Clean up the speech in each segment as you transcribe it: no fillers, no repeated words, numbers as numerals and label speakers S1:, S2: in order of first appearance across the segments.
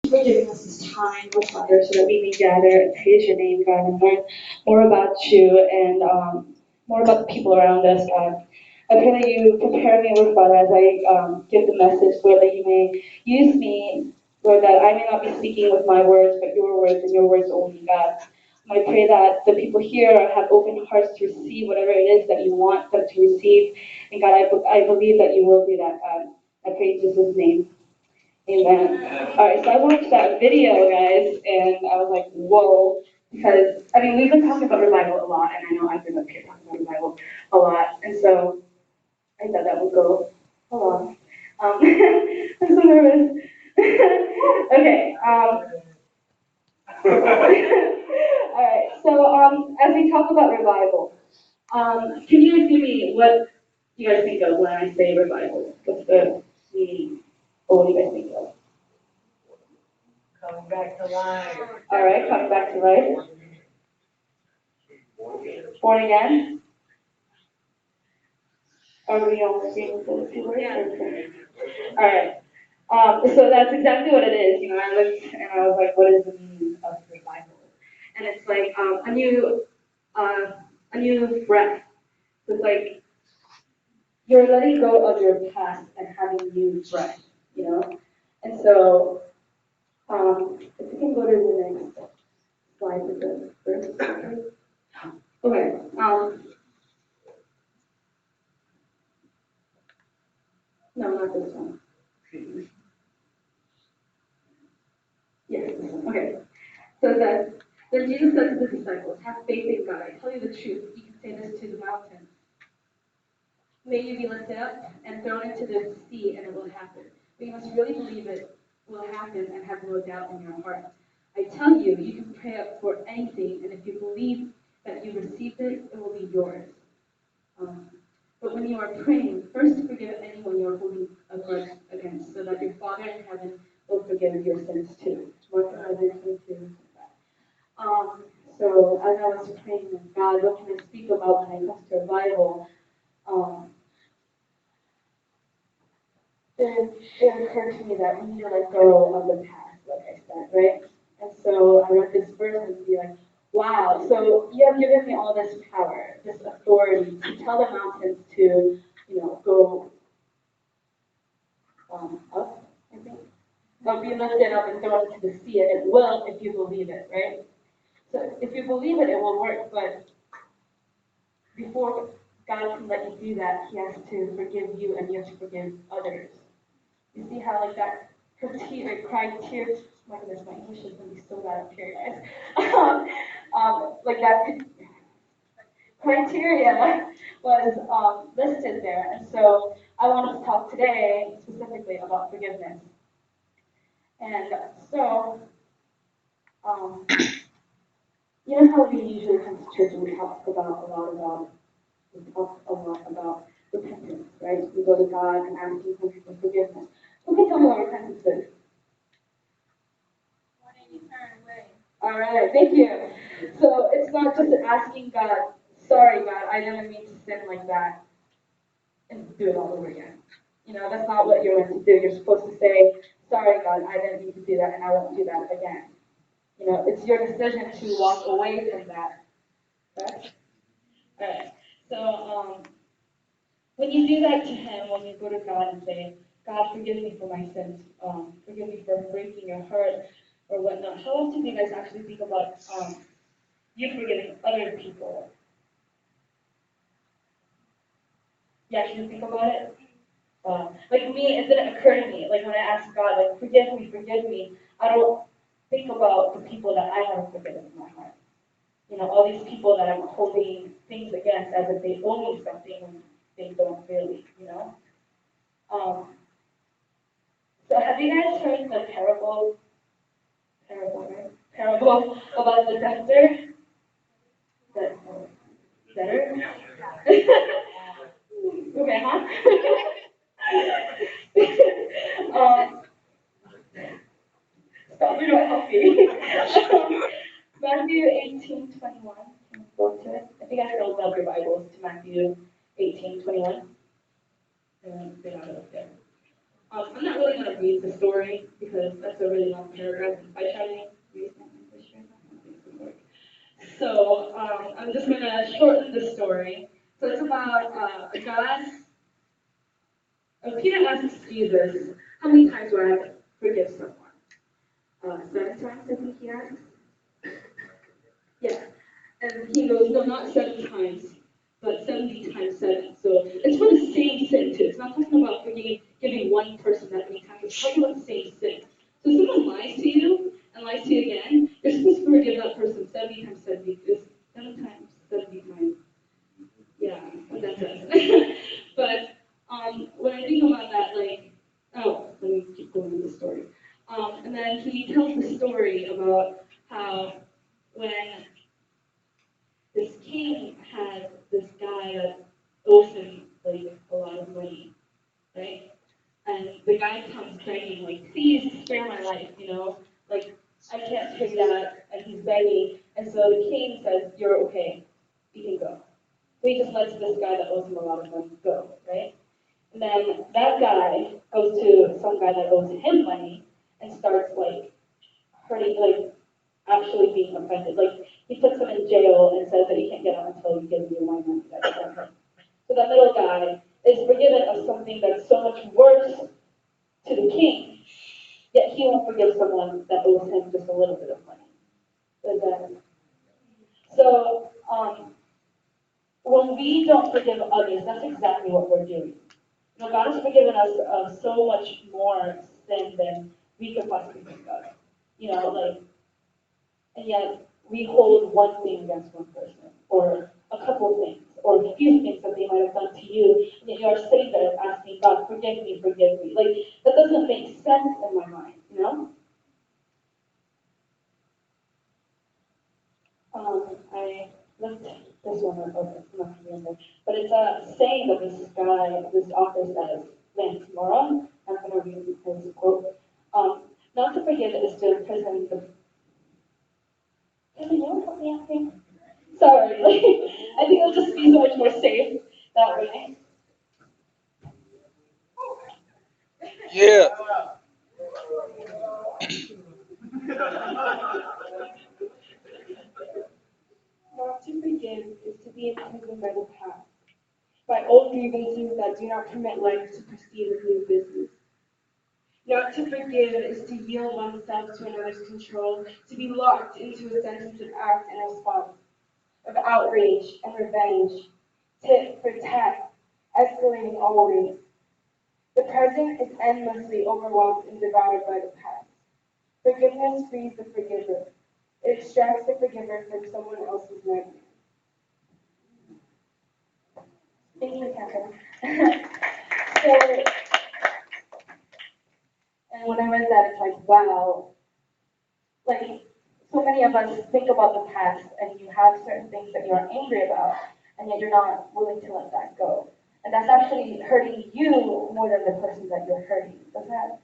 S1: for giving us this time, oh Father, so that we may gather and praise your name, God, and learn more about you and more about the people around us, God. I pray that you prepare me, Lord Father, as I give the message, Lord, that you may use me, Lord, that I may not be speaking with my words, but your words and your words only, God. I pray that the people here have open hearts to receive whatever it is that you want them to receive. And God, I believe that you will do that, God. I pray in Jesus' name. Amen. All right, so I watched that video, guys, and I was like, whoa, because I mean we've been talking about revival a lot, and I know I've been up here talking about revival a lot, and so I thought that would go along. I'm so nervous. Okay. All right. So as we talk about revival, can you give me what you guys think of when I say revival? What's the meaning? Or what do you guys think of?
S2: Coming back to life.
S1: All right, coming back to life. Born again. Are we all agreeing with those two words? Yeah. All right. So that's exactly what it is. You know, I looked and I was like, what is the meaning of revival? And it's like uh, a new breath. So it's like you're letting go of your past and having new breath. You know, and so if we can go to the next slide with the first. Okay. No, not this one. Yes. Okay. So then Jesus said to the disciples, "Have faith in God. I tell you the truth. You can say this to the mountain. May you be lifted up and thrown into the sea, and it will happen. But you must really believe it will happen and have no doubt in your heart. I tell you, you can pray up for anything, and if you believe that you received it, it will be yours. Um, but when you are praying, first forgive anyone you are holding a grudge against, so that your Father in heaven will forgive your sins too." Mark 11:22. So as I was praying with God, what can I speak about when it comes to revival? Um, it occurred to me that we need to let go of the past, like I said, right? And so I read this verse and be like, wow, so you have given me all this power, this authority to tell the mountains to, go up, I think. They'll be lifted up and thrown into the sea, and it will if you believe it, right? So if you believe it, it will work, but before God can let you do that, He has to forgive you and you have to forgive others. You see how like that criteria, my goodness, my English is going to be so bad up here, guys. Like that criteria was listed there. And so I wanted to talk today specifically about forgiveness. And so, um, you know how we usually come to church and we talk a lot about repentance, right? We go to God and ask Him for forgiveness. Who can tell me what repentance is? All right, thank you. So it's not just asking God, sorry, God, I didn't mean to sin like that, and do it all over again. That's not what you're meant to do. You're supposed to say, sorry, God, I didn't mean to do that, and I won't do that again. It's your decision to walk away from that. Correct? All right. So when you do that to Him, when you go to God and say, God, forgive me for my sins, forgive me for breaking your heart or whatnot, how often do you guys actually think about you forgiving other people? You actually think about it? Like me, it didn't occur to me. Like when I ask God, like, forgive me, I don't think about the people that I haven't forgiven in my heart. All these people that I'm holding things against as if they owe me something when they don't really. Um, so have you guys heard the parable about the debtor? The debtor? Okay, huh? um, Stop, you're not helping. Matthew 18:21. Can we go to it? I think I should open up your Bibles to Matthew 18:21. They got it up there. I'm not really going to read the story because that's a really long paragraph. If I try to read my English right now, I think it's gonna work. So I'm just going to shorten the story. So it's about a guy. Peter asks Jesus, how many times do I have to forgive someone? 7 times, I think he asks. Yeah. And he goes, no, not 7 times, but 70 times 7. So it's for the same sin, too. It's not talking about forgiving one person that many times. It's talking about the same sin. So if someone lies to you and lies to you again, you're supposed to forgive that person 70 times 70. Because 7 times 70 times. Yeah, what that does. But when I think about that, like, oh, let me keep going with the story. And then he tells the story about how when this king had this guy that owes him like a lot of money, right? And the guy comes begging, like, please spare my life, like I can't pay that, and he's begging, and so the king says, you're okay, you can go. So he just lets this guy that owes him a lot of money go, right? And then that guy goes to some guy that owes him money and starts like hurting, like actually being offended. Like he puts him in jail and says that he can't get out until you give me my money that you owe him. So that little guy is forgiven of something that's so much worse to the king, yet he won't forgive someone that owes him just a little bit of money. Is that so? When we don't forgive others, that's exactly what we're doing. God has forgiven us of so much more sin than we could possibly think of. Like, and yet we hold one thing against one person, or a couple things, or a few things that they might have done to you, and yet you are sitting there asking God, forgive me, forgive me. Like, that doesn't make sense in my mind. I looked this one up, okay, it's not gonna be in there, but it's a saying that this author says, Lance Moron, I'm gonna read his quote. Not to forgive is to imprison the. Can you help me out here? Sorry, like, I think it'll just be so much more safe that way.
S3: Yeah.
S1: Not to forgive is to be imprisoned by the past, by old grievances that do not permit life to proceed with new business. Not to forgive is to yield oneself to another's control, to be locked into a sentence of act and response, of outrage and revenge, tit for tat, escalating always. The present is endlessly overwhelmed and devoured by the past. Forgiveness frees the forgiver. It extracts the forgiver from someone else's nightmare. Thank you, Catherine. So, and when I read that, it's like, wow, like so many of us think about the past and you have certain things that you are angry about and yet you're not willing to let that go. And that's actually hurting you more than the person that you're hurting. Does that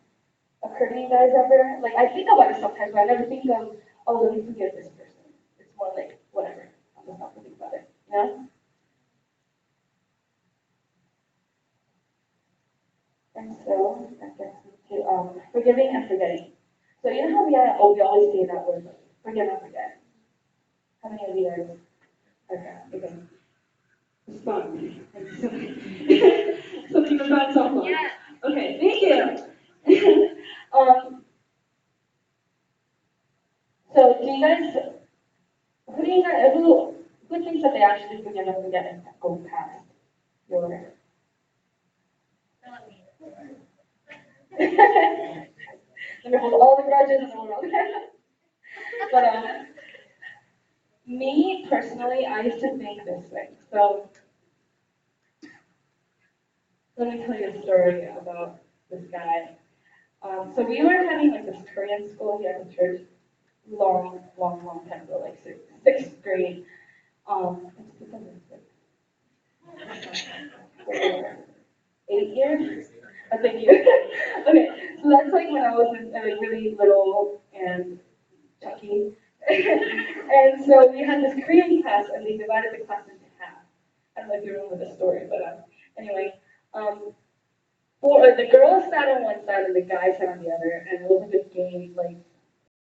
S1: occur to you guys ever? Like I think about it sometimes, but I never think of, oh, let me forgive this person. It's more like whatever. I'm just not thinking about it. And so that gets me to forgiving and forgetting. So you know how we always say that word, forgive and forget. How many of you guys? Okay, okay. It's fun. Something about softball. Yeah. Okay, thank you. So do you guys, who thinks that they actually forgive and forget and go past your, let me hold all the grudges in the world. But me personally, I used to think this way. So let me tell you a story about this guy. So we were having like this Korean school here at the church, long time ago, like sixth grade. It's because it's 8 years. Thank you. Okay, so that's like when I was like really little and chunky. And so we had this Korean class, and they divided the class into half. I don't know if you remember the story, but anyway. Um, four, the girls sat on one side and the guys sat on the other, and it was a good game. Like